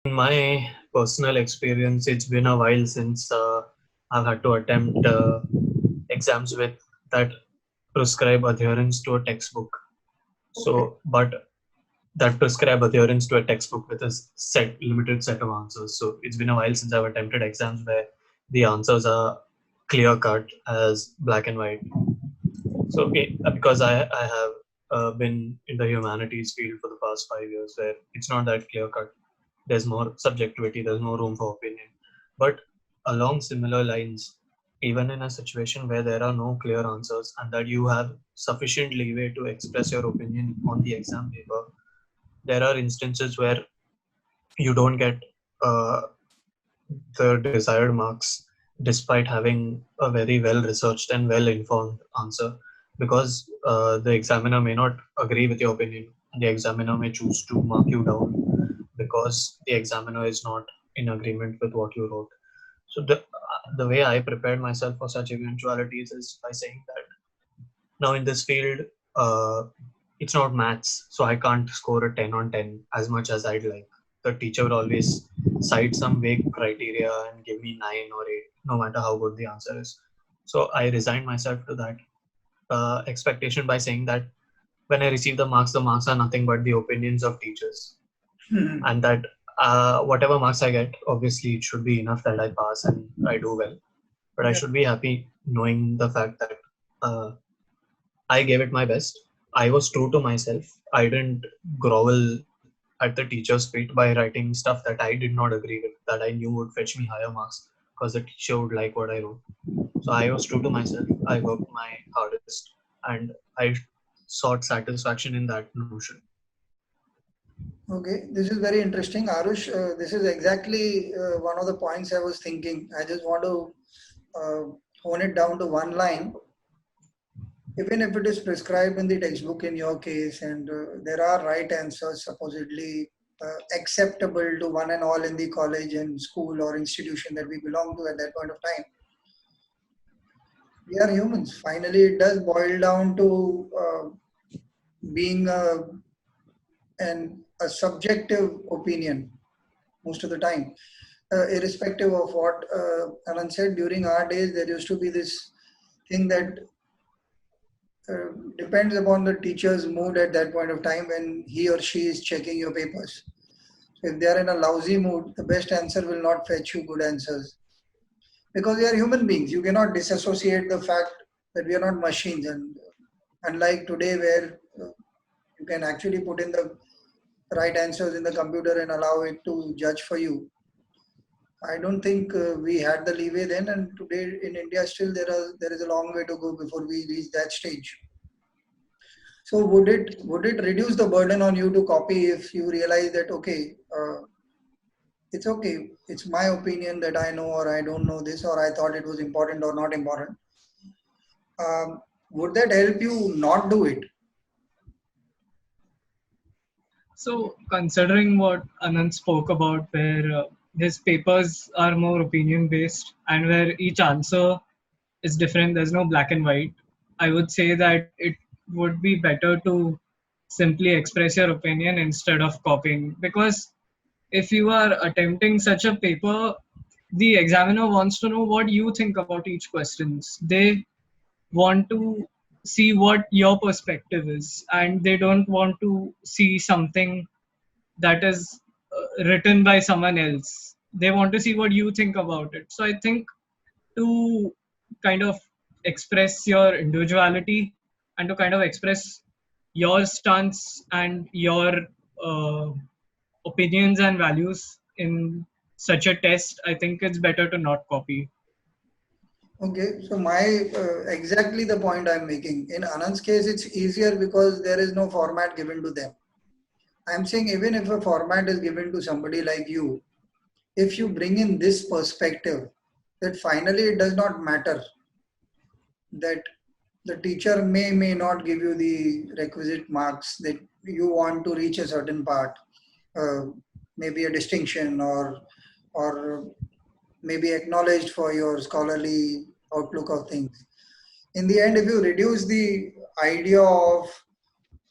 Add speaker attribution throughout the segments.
Speaker 1: In my personal experience, it's been a while since I've had to attempt exams with that prescribe adherence to a textbook.
Speaker 2: Okay.
Speaker 1: But that prescribe adherence to a textbook with a limited set of answers. So it's been a while since I've attempted exams where the answers are clear cut as black and white. So because I have been in the humanities field for the past 5 years, where it's not that clear cut. There's more subjectivity. There's more room for opinion. But along similar lines, even in a situation where there are no clear answers and that you have sufficient leeway to express your opinion on the exam paper, there are instances where you don't get uh, the desired marks despite having a very well researched and well informed answer, because the examiner may not agree with your opinion. The examiner may choose to mark you down because the examiner is not in agreement with what you wrote. So the way I prepared myself for such eventualities is by saying that now in this field, uh, it's not maths, so I can't score a 10 on 10 as much as I'd like. The teacher will always cite some vague criteria and give me 9 or 8, no matter how good the answer is. So I resigned myself to that expectation by saying that when I receive the marks are nothing but the opinions of teachers, and that whatever marks I get, obviously it should be enough that I pass and I do well. But I
Speaker 2: Yeah.
Speaker 1: should be happy knowing the fact that uh, I gave it my best. I was true to myself. I didn't grovel at the teacher's feet by writing stuff that I did not agree with, that I knew would fetch me higher marks because the teacher would like what I wrote. So I was true to myself. I worked my hardest and I sought satisfaction in that notion.
Speaker 2: Okay, this is very interesting, Arush. This is exactly one of the points I was thinking. I just want to uh, hone it down to one line. Even if it is prescribed in the textbook in your case, and there are right answers supposedly acceptable to one and all in the college and school or institution that we belong to at that point of time, we are humans. Finally, it does boil down to being a subjective opinion most of the time. Irrespective of what Alan said, during our days, there used to be this thing that uh, depends upon the teacher's mood at that point of time when he or she is checking your papers. So if they are in a lousy mood, the best answer will not fetch you good answers because we are human beings. You cannot disassociate the fact that we are not machines. And unlike today, where you can actually put in the right answers in the computer and allow it to judge for you, I don't think we had the leeway then. And today in India, still there is a long way to go before we reach that stage. So would it reduce the burden on you to copy if you realize that okay, it's okay, it's my opinion that I know or I don't know this or I thought it was important or not important. Would that help you not do it?
Speaker 3: So, considering what Anand spoke about, where his papers are more opinion based and where each answer is different, there's no black and white, I would say that it would be better to simply express your opinion instead of copying. Because if you are attempting such a paper, the examiner wants to know what you think about each questions. They want to see what your perspective is, and they don't want to see something that is written by someone else. They want to see what you think about it. So I think to kind of express your individuality and to kind of express your stance and your uh, opinions and values in such a test, I think it's better to not copy.
Speaker 2: Okay, so my exactly the point I'm making. In Anand's case, it's easier because there is no format given to them. I'm saying even if a format is given to somebody like you, if you bring in this perspective, that finally it does not matter that the teacher may not give you the requisite marks that you want to reach a certain part, uh, maybe a distinction or maybe acknowledged for your scholarly outlook of things. In the end, if you reduce the idea of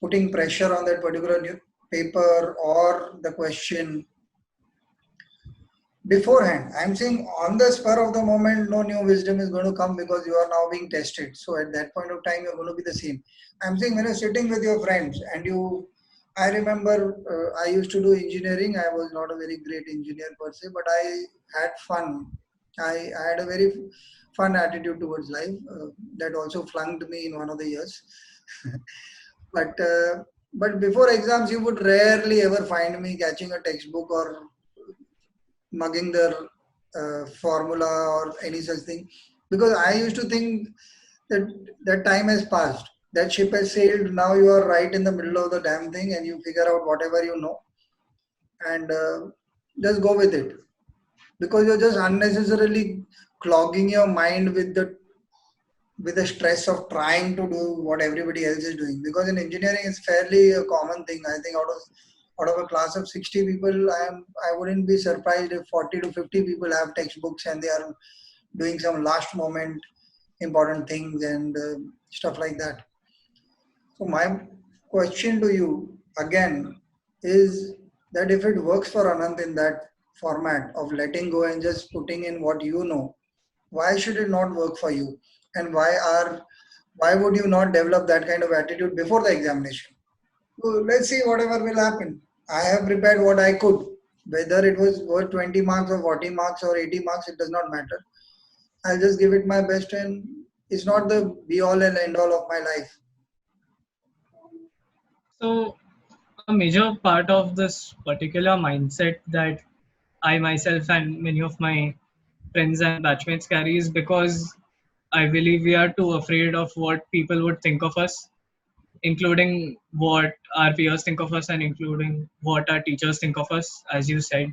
Speaker 2: putting pressure on that particular paper or the question, beforehand. I'm saying on the spur of the moment, no new wisdom is going to come because you are now being tested. So at that point of time, you're going to be the same. I'm saying when you're sitting with your friends and you, I remember I used to do engineering. I was not a very great engineer per se, but I had fun. I had a very fun attitude towards life. That also flunked me in one of the years. but but before exams, you would rarely ever find me catching a textbook or mugging their formula or any such thing, because I used to think that that time has passed, that ship has sailed. Now you are right in the middle of the damn thing and you figure out whatever you know and just go with it, because you're just unnecessarily clogging your mind with the stress of trying to do what everybody else is doing. Because in engineering it's fairly a common thing. I think out of a class of 60 people, I wouldn't be surprised if 40 to 50 people have textbooks and they are doing some last moment important things and stuff like that. So my question to you again is that if it works for Anand in that format of letting go and just putting in what you know, why should it not work for you? And why would you not develop that kind of attitude before the examination? So let's see whatever will happen. I have prepared what I could. Whether it was worth 20 marks or 40 marks or 80 marks, it does not matter. I'll just give it my best, and it's not the be all and end all of my life.
Speaker 3: So, a major part of this particular mindset that I myself and many of my friends and batchmates carry is because I believe we are too afraid of what people would think of us, including what our peers think of us and including what our teachers think of us, as you said.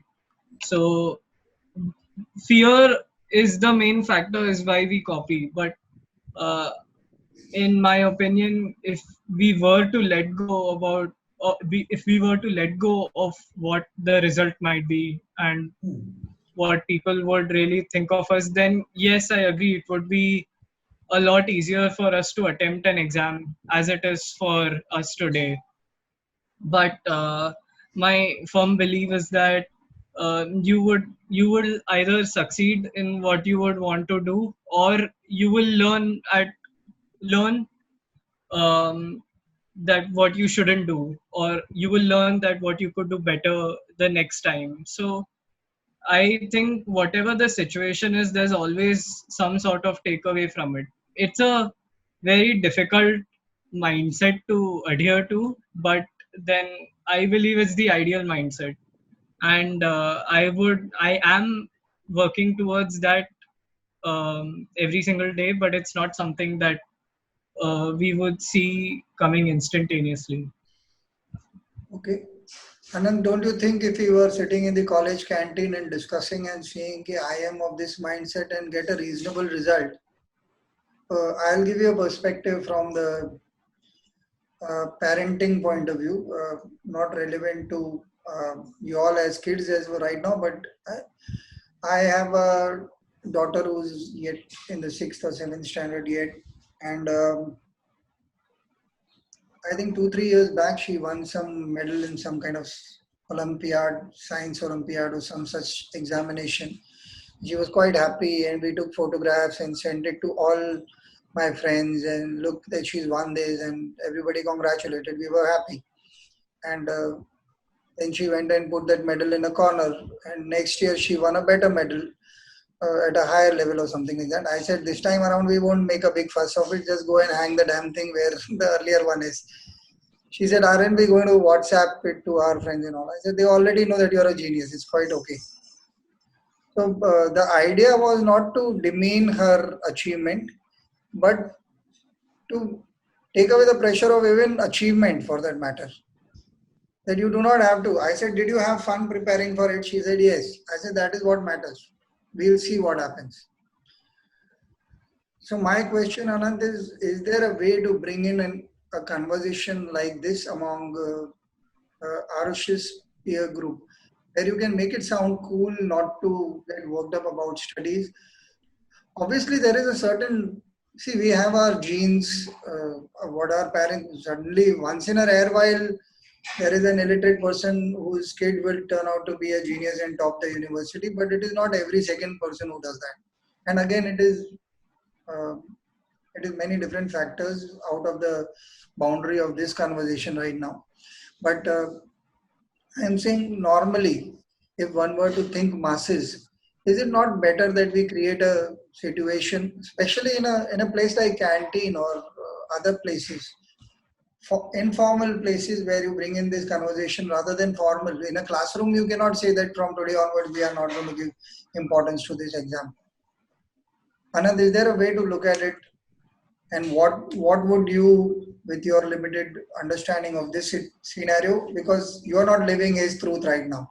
Speaker 3: So, fear is the main factor, is why we copy. But uh, in my opinion, if we were to let go about, if we were to let go of what the result might be and what people would really think of us, then yes, I agree, it would be a lot easier for us to attempt an exam as it is for us today. But my firm belief is that you will either succeed in what you would want to do, or you will learn that what you shouldn't do, or you will learn that what you could do better the next time. So I think whatever the situation is, there's always some sort of takeaway from it. It's a very difficult mindset to adhere to, but then I believe it's the ideal mindset, and I am working towards that every single day, but it's not something that we would see coming instantaneously.
Speaker 2: Okay. Anand, don't you think if you were sitting in the college canteen and discussing and saying, "Okay, I am of this mindset," and get a reasonable result, I'll give you a perspective from the parenting point of view, not relevant to you all as kids as of right now, but I have a daughter who's yet in the sixth or seventh standard yet, and I think 2 3 years back she won some medal in some kind of Olympiad, science Olympiad or some such examination. She was quite happy, and we took photographs and sent it to all my friends. And look, that she's won this, and everybody congratulated. We were happy, and then she went and put that medal in a corner. And next year she won a better medal at a higher level or something like that. I said, this time around we won't make a big fuss of it. Just go and hang the damn thing where the earlier one is. She said, aren't we going to WhatsApp it to our friends and all? I said, they already know that you're a genius. It's quite okay. So the idea was not to demean her achievement, but to take away the pressure of even achievement for that matter. That you do not have to. I said, did you have fun preparing for it? She said, yes. I said, that is what matters. We'll see what happens. So my question, Anand, is there a way to bring in a conversation like this among Arush's peer group, where you can make it sound cool, not to get worked up about studies? Obviously, there is a certain, see, we have our genes, what our parents, suddenly once in a rare while, There is an illiterate person whose kid will turn out to be a genius and top the university, but it is not every second person who does that. And again, uh, it is many different factors out of the boundary of this conversation right now. But I am saying normally, if one were to think masses, is it not better that we create a situation, especially in a place like canteen or other places, for informal places where you bring in this conversation rather than formal? In a classroom, you cannot say that from today onwards we are not going to give importance to this exam. Anand, is there a way to look at it? And what would you, with your limited understanding of this scenario, because you are not living his truth right now,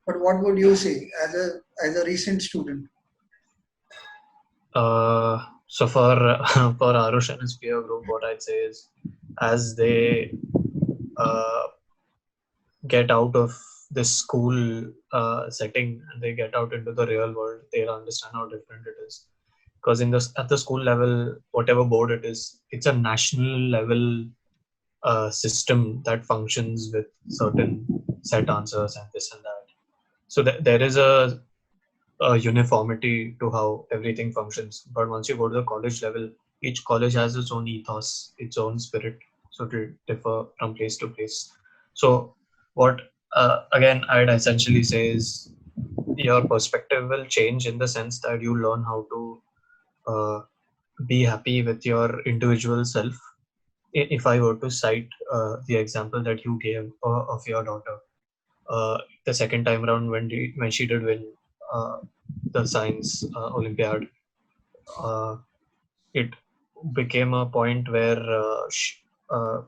Speaker 2: but what would you say as a recent student?
Speaker 1: So for for Arush and his peer group, what I'd say is, as they uh, get out of this school setting and they get out into the real world, they'll understand how different it is. Because in this at the school level, whatever board it is, it's a national level system that functions with certain set answers and this and that. So there is a uniformity to how everything functions. But once you go to the college level, each college has its own ethos, its own spirit. So it will differ from place to place. So what again I'd essentially say is your perspective will change in the sense that you learn how to uh, be happy with your individual self. If I were to cite the example that you gave of your daughter, the second time around when she did win uh, the science Olympiad, uh, it became a point where uh,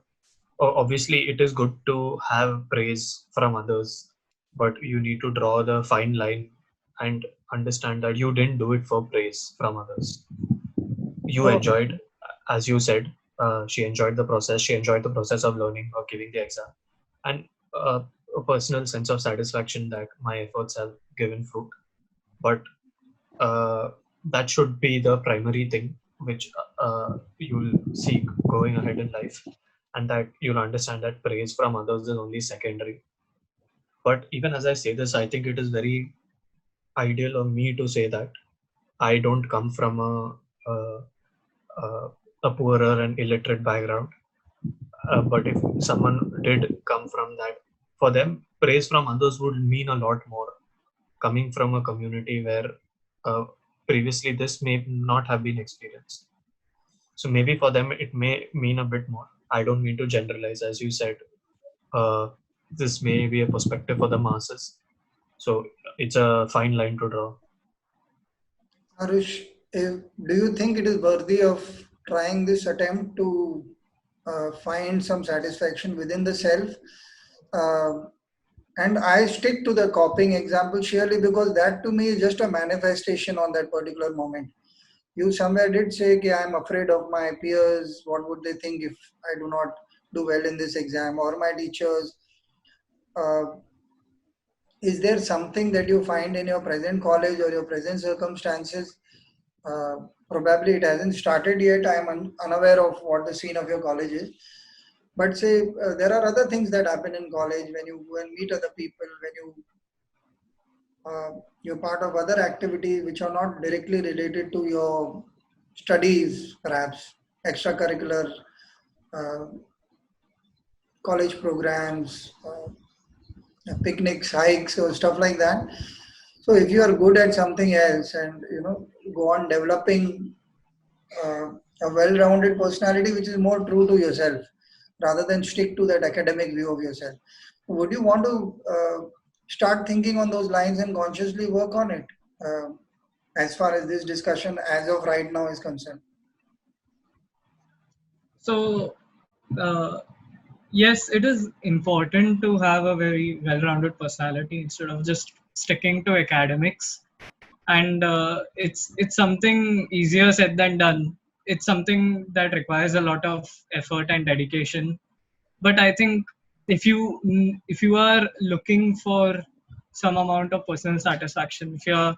Speaker 1: obviously it is good to have praise from others, but you need to draw the fine line and understand that you didn't do it for praise from others. You
Speaker 2: Oh,
Speaker 1: enjoyed, as you said, she enjoyed the process. She enjoyed the process of learning, of giving the exam, and a personal sense of satisfaction that my efforts have given fruit. But uh, that should be the primary thing which you'll seek going ahead in life, and that you'll understand that praise from others is only secondary. But even as I say this, I think it is very ideal of me to say that I don't come from a, a, a poorer and illiterate background. But if someone did come from that, for them, praise from others would mean a lot more coming from a community where uh, previously this may not have been experienced. So maybe for them it may mean a bit more. I don't mean to generalize, as you said. Uh, this may be a perspective for the masses. So it's a fine line to draw.
Speaker 2: Arush, do you think it is worthy of trying this attempt to find some satisfaction within the self? Uh, and I stick to the copying example surely because that to me is just a manifestation on that particular moment. You somewhere did say, okay, I'm afraid of my peers. What would they think if I do not do well in this exam, or my teachers? Uh, is there something that you find in your present college or your present circumstances? Uh, Probably it hasn't started yet. I am unaware of what the scene of your college is. But say there are other things that happen in college when you go and meet other people, when you're part of other activities which are not directly related to your studies, perhaps extracurricular uh, college programs, picnics, hikes, or stuff like that. So if you are good at something else and go on developing uh, a well-rounded personality which is more true to yourself rather than stick to that academic view of yourself, would you want to start thinking on those lines and consciously work on it uh, as far as this discussion as of right now is concerned?
Speaker 3: So, uh, yes, it is important to have a very well-rounded personality instead of just sticking to academics. And it's something easier said than done. It's something that requires a lot of effort and dedication. But I think if you are looking for some amount of personal satisfaction, if you're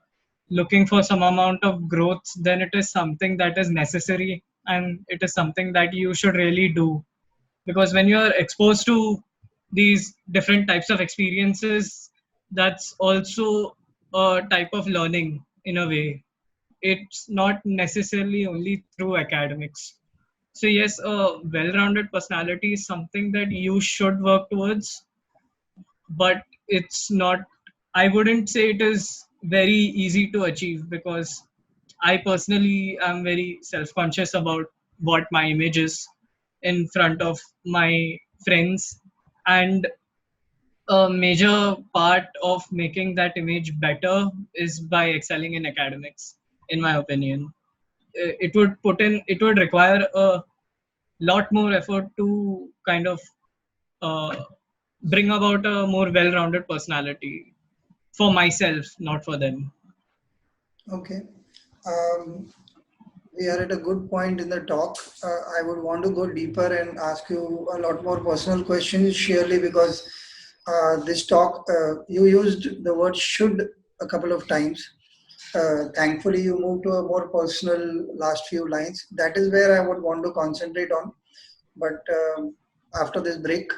Speaker 3: looking for some amount of growth, then it is something that is necessary and it is something that you should really do, because when you're exposed to these different types of experiences, that's also a type of learning in a way. It's not necessarily only through academics. So yes, a well-rounded personality is something that you should work towards, but it's not, I wouldn't say it is very easy to achieve, because I personally am very self-conscious about what my image is in front of my friends, and a major part of making that image better is by excelling in academics, in my opinion. It would require a lot more effort to kind of uh, bring about a more well-rounded personality for myself, not for them.
Speaker 2: Okay. Um, we are at a good point in the talk. I would want to go deeper and ask you a lot more personal questions, surely, because this talk, you used the word should a couple of times. Thankfully, you moved to a more personal last few lines. That is where I would want to concentrate on. But after this break,